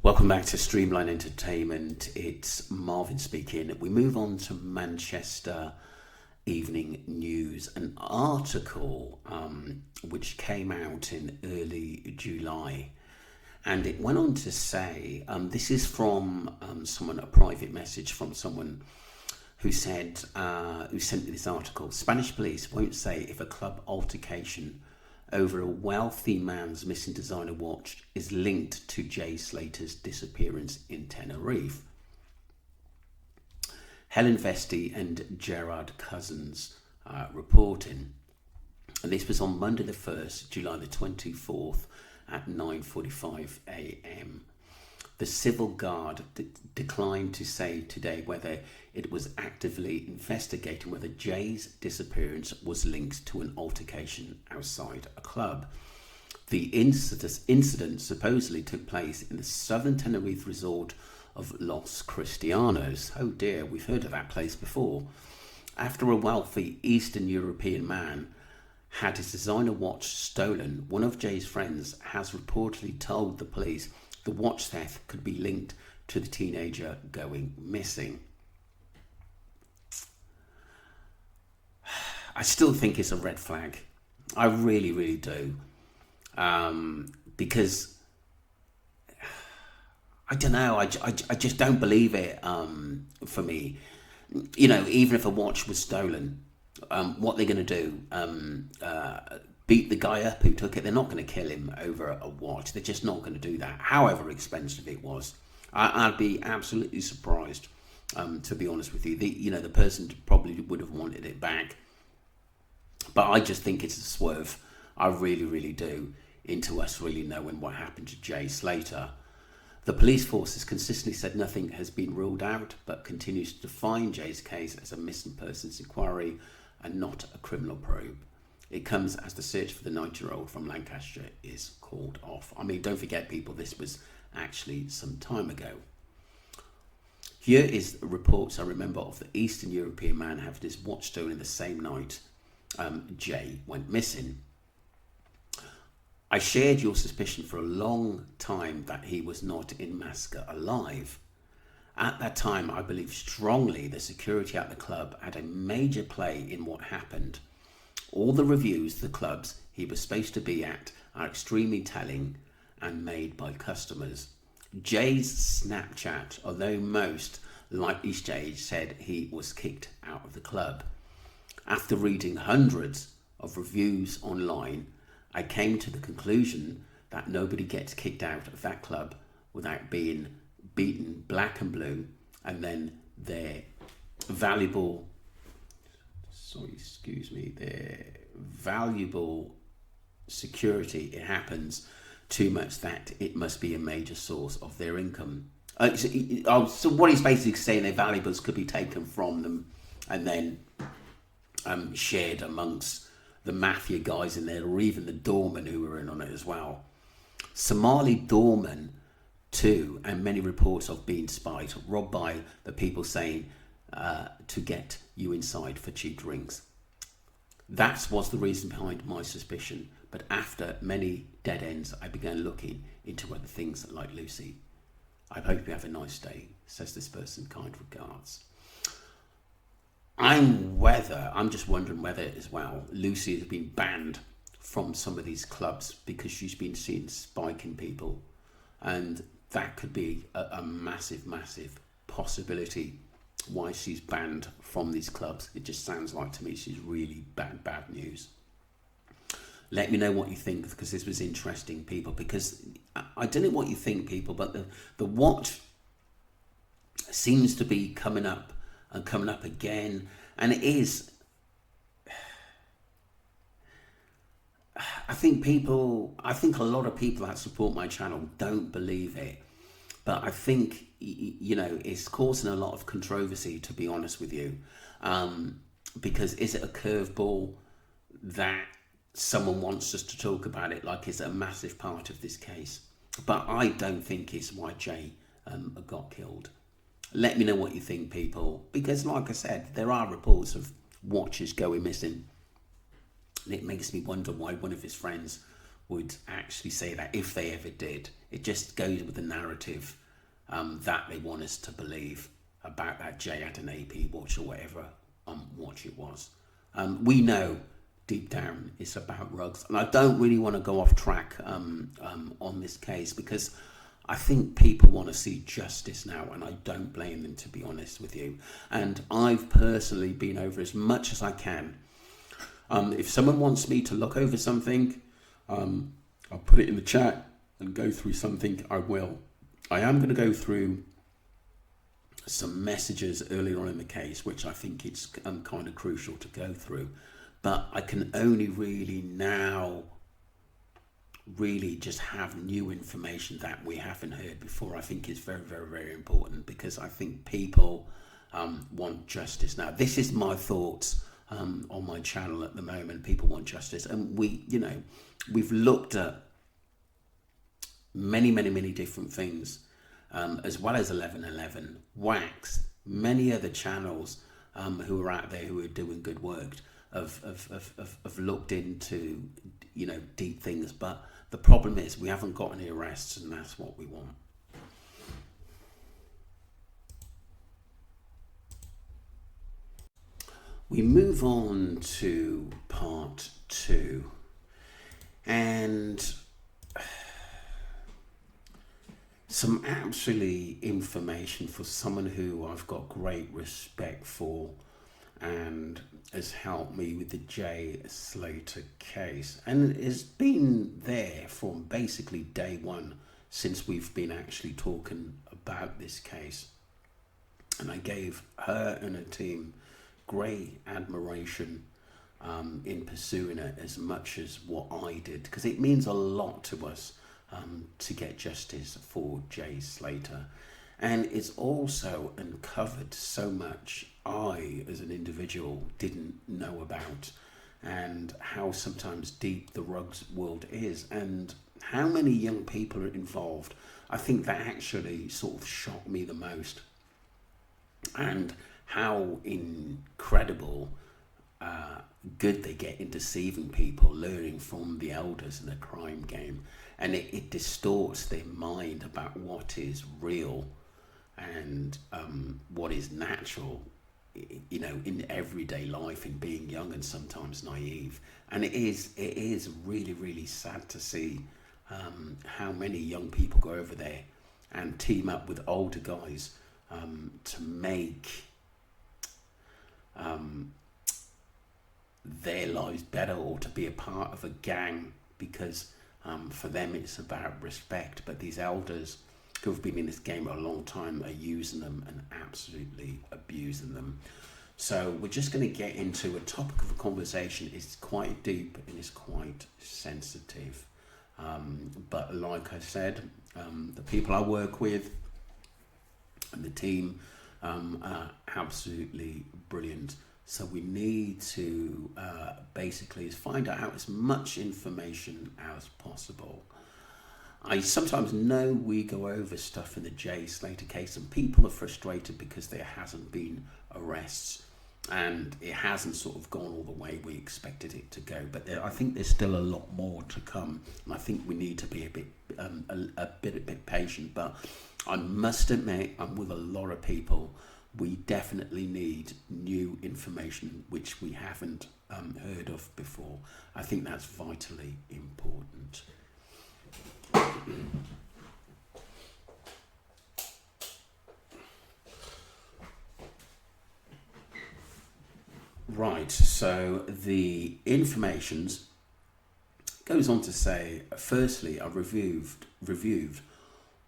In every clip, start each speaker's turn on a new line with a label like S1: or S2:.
S1: Welcome back to Streamline Entertainment. It's Marvin speaking. We move on to Manchester Evening News, an article which came out in early July. And it went on to say, this is from a private message from someone who said, who sent me this article. Spanish police won't say if a club altercation over a wealthy man's missing designer watch is linked to Jay Slater's disappearance in Tenerife. Helen Vesti and Gerard Cousins reporting. And this was on Monday the 1st, July the 24th at 9:45 a.m. The civil guard declined to say today whether it was actively investigating whether Jay's disappearance was linked to an altercation outside a club. The incident supposedly took place in the southern Tenerife resort of Los Cristianos. Oh dear, we've heard of that place before. After a wealthy Eastern European man had his designer watch stolen, one of Jay's friends has reportedly told the police the watch theft could be linked to the teenager going missing. I still think it's a red flag. I really, really do. Because, I don't know, I just don't believe it for me. You know, even if a watch was stolen, what they're going to do, beat the guy up who took it. They're not going to kill him over a watch. They're just not going to do that, however expensive it was. I'd be absolutely surprised, to be honest with you. The person probably would have wanted it back. But I just think it's a swerve. I really, really do, into us really knowing what happened to Jay Slater. The police force has consistently said nothing has been ruled out, but continues to define Jay's case as a missing persons inquiry and not a criminal probe. It comes as the search for the 90-year-old from Lancaster is called off. I mean, don't forget, people, this was actually some time ago. Here is reports I remember of the Eastern European man having his watch stolen the same night Jay went missing. I shared your suspicion for a long time that he was not in Masca alive. At that time, I believed strongly the security at the club had a major play in what happened. All the reviews the clubs he was supposed to be at are extremely telling and made by customers. Jay's Snapchat, although most, like East Jay, said he was kicked out of the club. After reading hundreds of reviews online, I came to the conclusion that nobody gets kicked out of that club without being beaten black and blue, and then their valuable security, it happens too much that it must be a major source of their income. So what he's basically saying, their valuables could be taken from them and then shared amongst the mafia guys in there, or even the doorman who were in on it as well. Somali doorman too, and many reports of being spied, robbed by the people saying to get you inside for cheap drinks. That was the reason behind my suspicion, but after many dead ends, I began looking into other things like Lucy. I hope you have a nice day, says this person, kind regards. I'm just wondering whether as well Lucy has been banned from some of these clubs because she's been seen spiking people, and that could be a massive possibility why she's banned from these clubs. It just sounds like to me she's really bad news. Let me know what you think, because this was interesting, people, because I don't know what you think, people, but the watch seems to be coming up and coming up again, and it is, I think a lot of people that support my channel don't believe it, but I think, it's causing a lot of controversy, to be honest with you, because is it a curveball that someone wants us to talk about it like it's a massive part of this case? But I don't think it's why Jay got killed. Let me know what you think, people, because like I said, there are reports of watches going missing, and it makes me wonder why one of his friends would actually say that if they ever did. It just goes with the narrative that they want us to believe about that Jay had an AP watch or whatever watch it was. We know deep down it's about Ruggs, and I don't really want to go off track on this case, because I think people want to see justice now, and I don't blame them, to be honest with you. And I've personally been over as much as I can. If someone wants me to look over something, I'll put it in the chat and go through something, I will. I am going to go through some messages earlier on in the case, which I think it's kind of crucial to go through. But I can only really now really just have new information that we haven't heard before. I think it's very, very, very important, because I think people want justice now. This is my thoughts on my channel at the moment. People want justice, and we've looked at many, many, many different things, as well as 1111, Wax, many other channels who are out there who are doing good work have looked into deep things. But the problem is we haven't got any arrests, and that's what we want. We move on to part 2, and some absolutely information for someone who I've got great respect for and has helped me with the Jay Slater case, and has been there from basically day one since we've been actually talking about this case. And I gave her and her team great admiration in pursuing it as much as what I did, because it means a lot to us to get justice for Jay Slater. And it's also uncovered so much I, as an individual, didn't know about, and how sometimes deep the Ruggs world is, and how many young people are involved. I think that actually sort of shocked me the most, and how incredible good they get in deceiving people, learning from the elders in a crime game. And it distorts their mind about what is real and what is natural, in everyday life, in being young and sometimes naive. And it is really, really sad to see how many young people go over there and team up with older guys to make their lives better, or to be a part of a gang, because for them it's about respect. But these elders who have been in this game a long time are using them and absolutely abusing them. So we're just going to get into a topic of a conversation. It's quite deep and it's quite sensitive, but like I said, the people I work with and the team are absolutely brilliant. So we need to basically find out as much information as possible. I sometimes know we go over stuff in the Jay Slater case, and people are frustrated because there hasn't been arrests and it hasn't sort of gone all the way we expected it to go. But I think there's still a lot more to come, and I think we need to be a bit patient. But I must admit, I'm with a lot of people. We definitely need new information which we haven't heard of before. I think that's vitally important. Right, so the informations goes on to say, firstly, I reviewed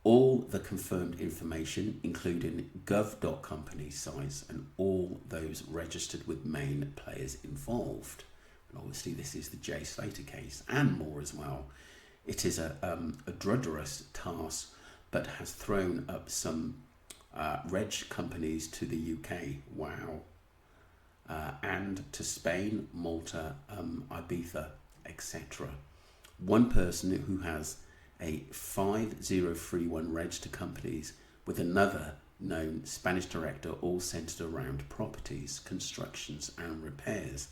S1: all the confirmed information, including gov.company sites and all those registered with main players involved. And obviously this is the Jay Slater case and more as well. It is a drudgerous task, but has thrown up some reg companies to the UK, wow, and to Spain, Malta, Ibiza, etc. One person who has a 5031 reg to companies with another known Spanish director, all centered around properties, constructions and repairs.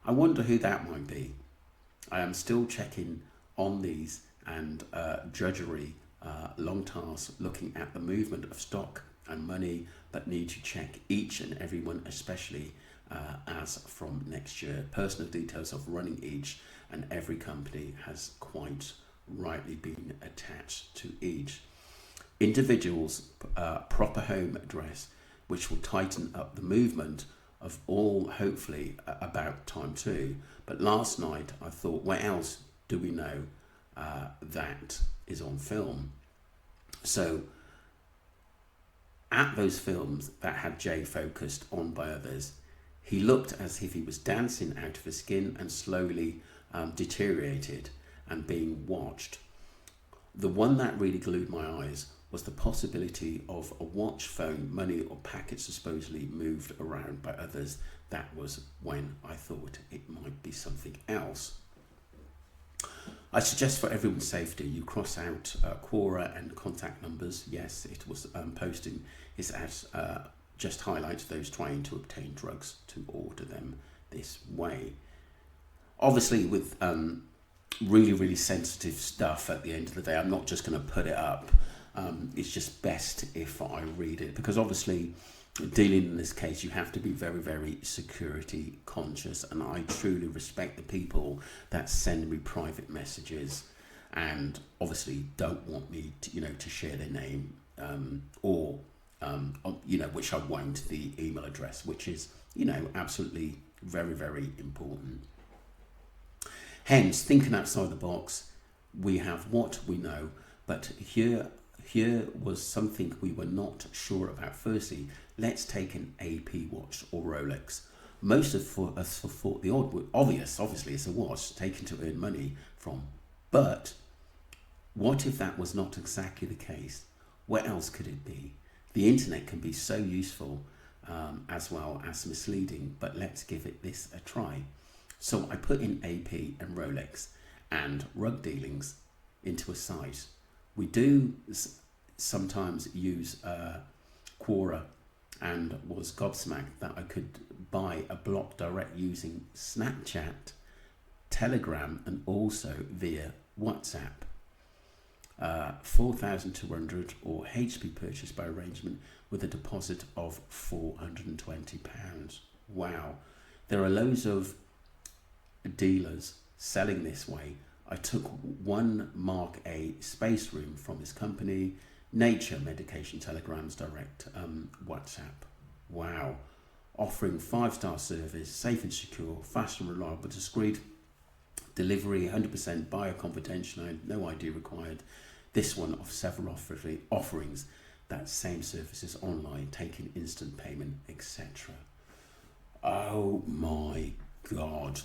S1: I wonder who that might be. I am still checking on these and drudgery, long tasks looking at the movement of stock and money, but need to check each and every one, especially as from next year. Personal details of running each and every company has quite rightly been attached to each. Individuals' proper home address, which will tighten up the movement of all, hopefully about time too. But last night I thought, what else do we know that is on film? So at those films that had Jay focused on by others, he looked as if he was dancing out of his skin and slowly deteriorated and being watched. The one that really glued my eyes was the possibility of a watch, phone, money or packets supposedly moved around by others. That was when I thought it might be something else. I suggest for everyone's safety you cross out Quora and contact numbers. Yes, it was posting his ads just highlights those trying to obtain drugs to order them this way. Obviously with really sensitive stuff at the end of the day, I'm not just going to put it up. It's just best if I read it, because obviously dealing in this case you have to be very security conscious, and I truly respect the people that send me private messages and obviously don't want me to, to share their name or which I won't, the email address, which is absolutely very important. Hence, thinking outside the box, we have what we know, but here was something we were not sure about. Firstly, let's take an AP watch or Rolex. Most of us thought the obviously it's a watch taken to earn money from, but what if that was not exactly the case? What else could it be? The internet can be so useful as well as misleading, but let's give it this a try. So I put in AP and Rolex and rug dealings into a site. We do sometimes use Quora, and was gobsmacked that I could buy a block direct using Snapchat, Telegram, and also via WhatsApp. 4,200 or HP purchase by arrangement with a deposit of £420. Wow, there are loads of dealers selling this way. I took one Mark A space room from his company, Nature Medication Telegrams Direct, WhatsApp. Wow, offering 5-star service, safe and secure, fast and reliable, discreet delivery, 100% buyer confidential, no ID required. This one of several offerings, that same services online, taking instant payment, etc. Oh my God,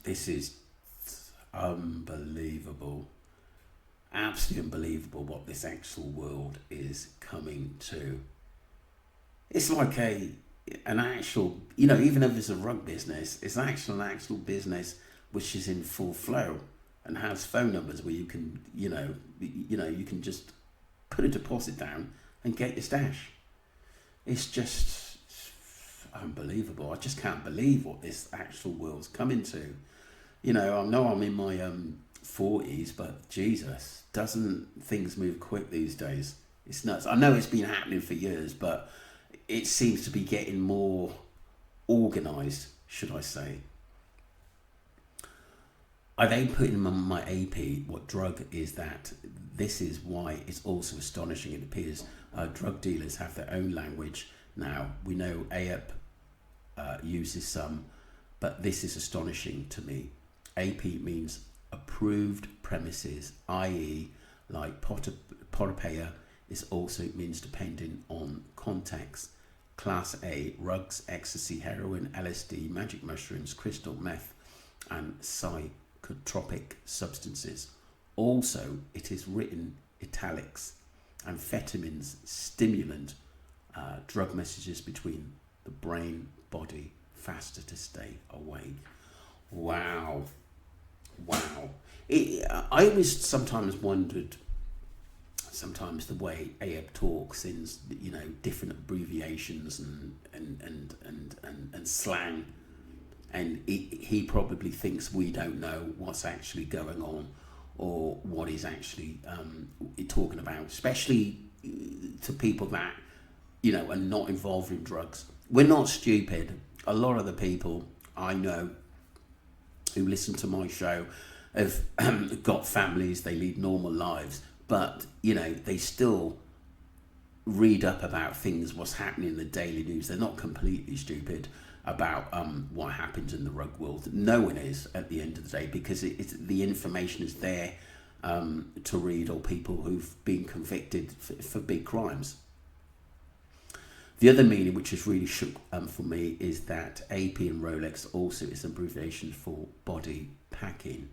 S1: this is unbelievable, absolutely unbelievable what this actual world is coming to. It's like an actual, even if it's a rug business, it's an actual business which is in full flow and has phone numbers where you can, you can just put a deposit down and get your stash. It's just unbelievable. I just can't believe what this actual world's coming to. I know I'm in my 40s, but Jesus, doesn't things move quick these days? It's nuts. I know it's been happening for years, but it seems to be getting more organised, should I say. I then put in my AP what drug is that. This is why it's also astonishing. It appears drug dealers have their own language now. We know AAP uses some, but this is astonishing to me. AP means approved premises, i.e. like Potopeya is also means depending on context. Class A, rugs, ecstasy, heroin, LSD, magic mushrooms, crystal meth, and psychotropic substances. Also, it is written italics. Amphetamines, stimulant, drug messages between the brain, body, faster to stay awake. Wow. I always sometimes wondered, the way AAP talks in, different abbreviations and slang and he probably thinks we don't know what's actually going on or what he's actually talking about, especially to people that are not involved in drugs. We're not stupid. A lot of the people I know who listen to my show have got families, they lead normal lives, but they still read up about things, what's happening in the daily news. They're not completely stupid about what happens in the rug world. No one is at the end of the day, because the information is there to read, or people who've been convicted for big crimes. The other meaning, which has really shook for me, is that AP and Rolex also is an abbreviation for body packing,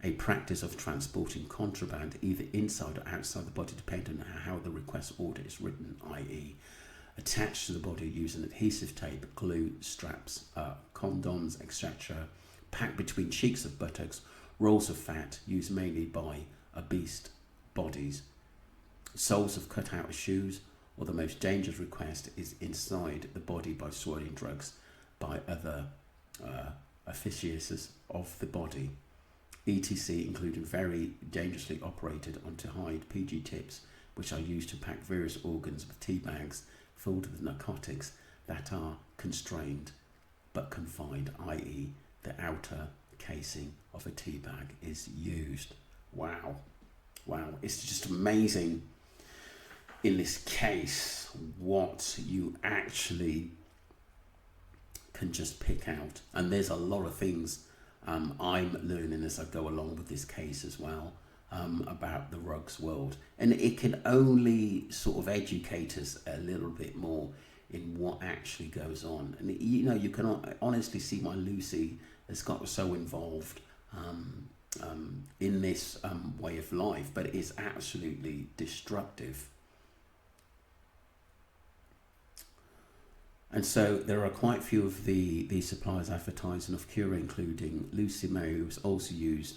S1: a practice of transporting contraband either inside or outside the body, depending on how the request order is written, i.e. attached to the body using adhesive tape, glue, straps, condoms, etc., packed between cheeks of buttocks, rolls of fat used mainly by obese bodies, soles of cut out shoes, or the most dangerous request is inside the body by swallowing drugs by other officials of the body, etc., including very dangerously operated onto hide PG tips, which are used to pack various organs with tea bags filled with narcotics that are constrained but confined, i.e. the outer casing of a tea bag is used. Wow, it's just amazing in this case what you actually can just pick out. And there's a lot of things I'm learning as I go along with this case as well, about the rugs world, and it can only sort of educate us a little bit more in what actually goes on. And you can honestly see why Lucy has got so involved in this way of life, but it's absolutely destructive. And so there are quite a few of the suppliers advertising of cure, including Lucy May, who's also used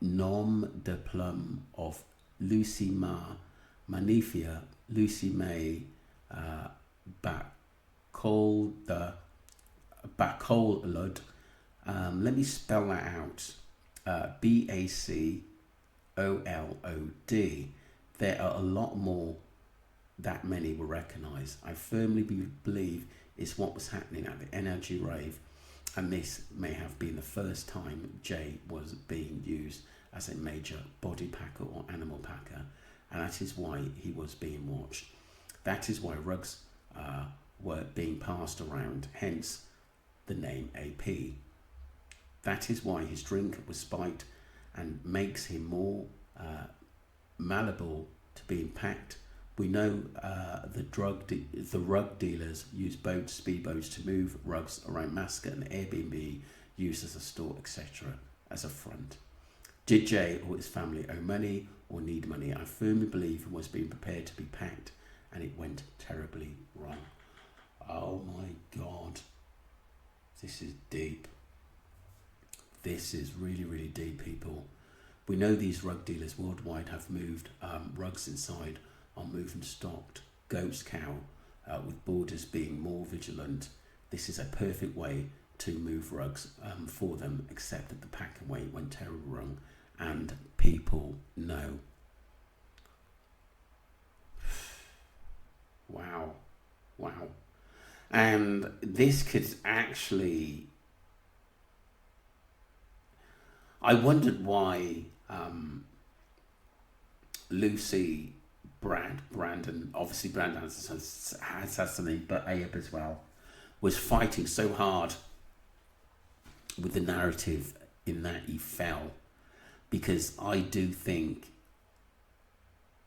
S1: nom de plume of Lucy Ma, Manifia, Lucy May, Bacolod. Let me spell that out. Bacolod. There are a lot more that many will recognise. I firmly believe it's what was happening at the Energy Rave, and this may have been the first time Jay was being used as a major body packer or animal packer, and that is why he was being watched. That is why rugs were being passed around, hence the name AP. That is why his drink was spiked and makes him more malleable to being packed. We know the rug dealers use boats, speedboats to move rugs around Mascot, and Airbnb used as a store, etc., as a front. Did Jay or his family owe money or need money? I firmly believe he was being prepared to be packed, and it went terribly wrong. Oh my God. This is deep. This is really, really deep, people. We know these rug dealers worldwide have moved rugs inside on moving stocked ghost cow, with borders being more vigilant. This is a perfect way to move rugs for them, except that the pack and weight went terribly wrong, and people know. Wow. And this could actually, I wondered why Lucy, Brandon, obviously Brandon has something, but Abe as well, was fighting so hard with the narrative in that he fell, because I do think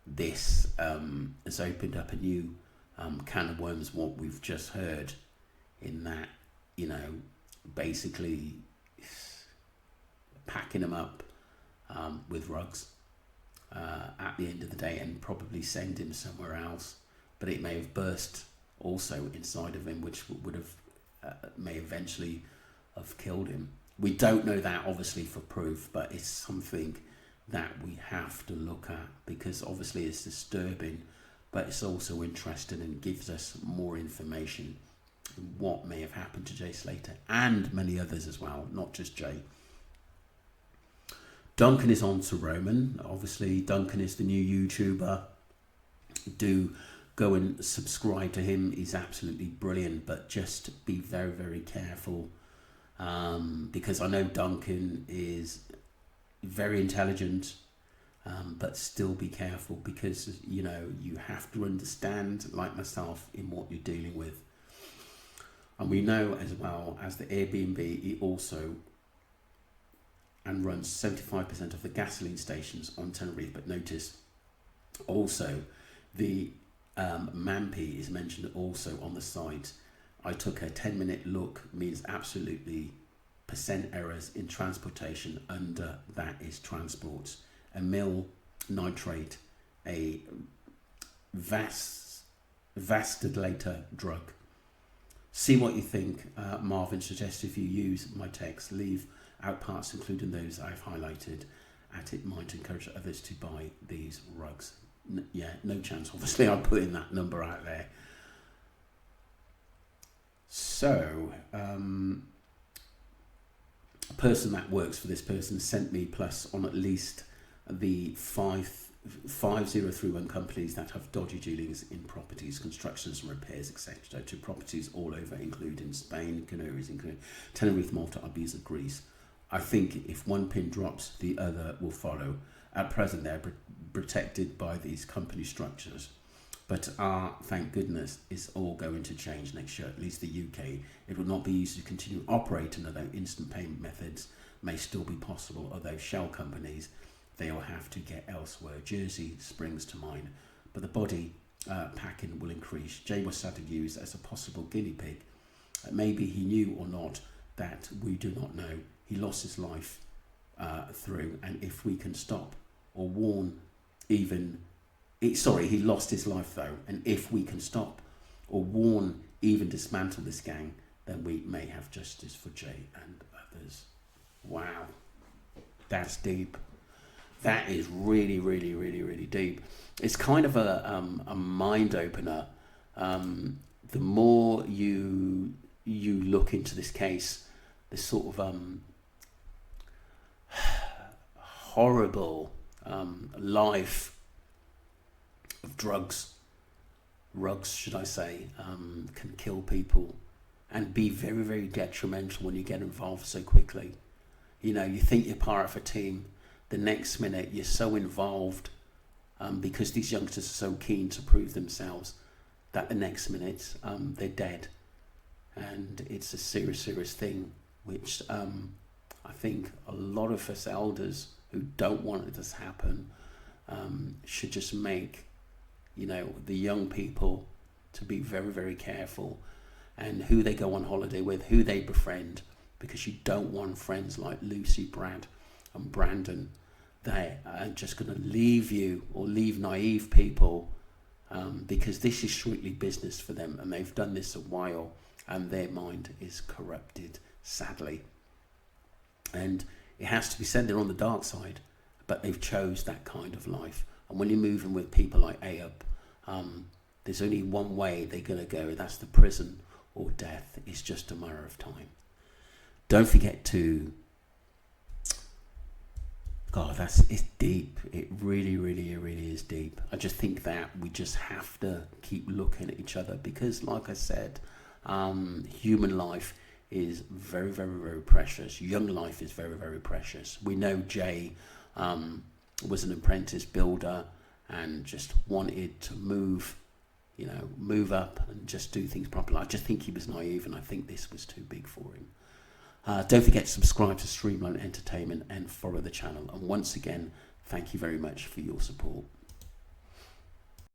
S1: this has opened up a new can of worms, what we've just heard, in that, basically packing them up with rugs at the end of the day, and probably send him somewhere else, but it may have burst also inside of him, which would have may eventually have killed him. We don't know that obviously for proof, but it's something that we have to look at, because obviously it's disturbing, but it's also interesting and gives us more information what may have happened to Jay Slater and many others as well, not just Jay. Duncan is on to Roman. Obviously, Duncan is the new YouTuber. Do go and subscribe to him. He's absolutely brilliant, but just be very, very careful, because I know Duncan is very intelligent, but still be careful, because you know you have to understand, like myself, in what you're dealing with. And we know as well as the Airbnb, he also and runs 75% of the gasoline stations on Tenerife. But notice also the Mampi is mentioned also on the site. I took a 10-minute look, means absolutely percent errors in transportation. Under that is transports, a mill nitrate, a vasodilator drug. See what you think. Marvin suggests if you use my text, leave out parts including those I've highlighted, at it might encourage others to buy these rugs. Yeah, no chance. Obviously, I'm putting that number out there. So, a person that works for this person sent me plus on at least the 5031 companies that have dodgy dealings in properties, constructions and repairs, etc. to properties all over, including Spain, Canaries, including Tenerife, Malta, Ibiza, Greece. I think if one pin drops, the other will follow. At present, they're protected by these company structures. But thank goodness, it's all going to change next year, at least the UK. It will not be easy to continue operating, although instant payment methods may still be possible, although shell companies, they will have to get elsewhere. Jersey springs to mind, but the body packing will increase. Jay was sadly used as a possible guinea pig. Maybe he knew or not, that we do not know. He lost his life through, and if we can stop or warn even... he lost his life though, and if we can stop or warn, even dismantle this gang, then we may have justice for Jay and others. Wow, that's deep. That is really, really, really, really deep. It's kind of a mind opener. The more you look into this case, this sort of horrible life of drugs should I say, can kill people and be very, very detrimental when you get involved so quickly. You know, you think you're part of a team, the next minute you're so involved, because these youngsters are so keen to prove themselves, that the next minute they're dead. And it's a serious, serious thing, which I think a lot of us elders who don't want it to happen should just make, you know, the young people to be very, very careful, and who they go on holiday with, who they befriend, because you don't want friends like Lucy, Brad and Brandon. They are just going to leave you, or leave naive people, because this is strictly business for them, and they've done this a while, and their mind is corrupted, sadly. And it has to be said, they're on the dark side, but they've chose that kind of life. And when you're moving with people like Ayub, there's only one way they're going to go, that's the prison or death. It's just a matter of time. Don't forget to... God, it's deep. It really, really, really is deep. I just think that we just have to keep looking at each other, because, like I said, human life is very, very, very precious. Young life is very, very precious. We know Jay was an apprentice builder and just wanted to move up and just do things properly. I just think he was naive, and I think this was too big for him. Don't forget to subscribe to Streamline Entertainment and follow the channel. And once again, thank you very much for your support.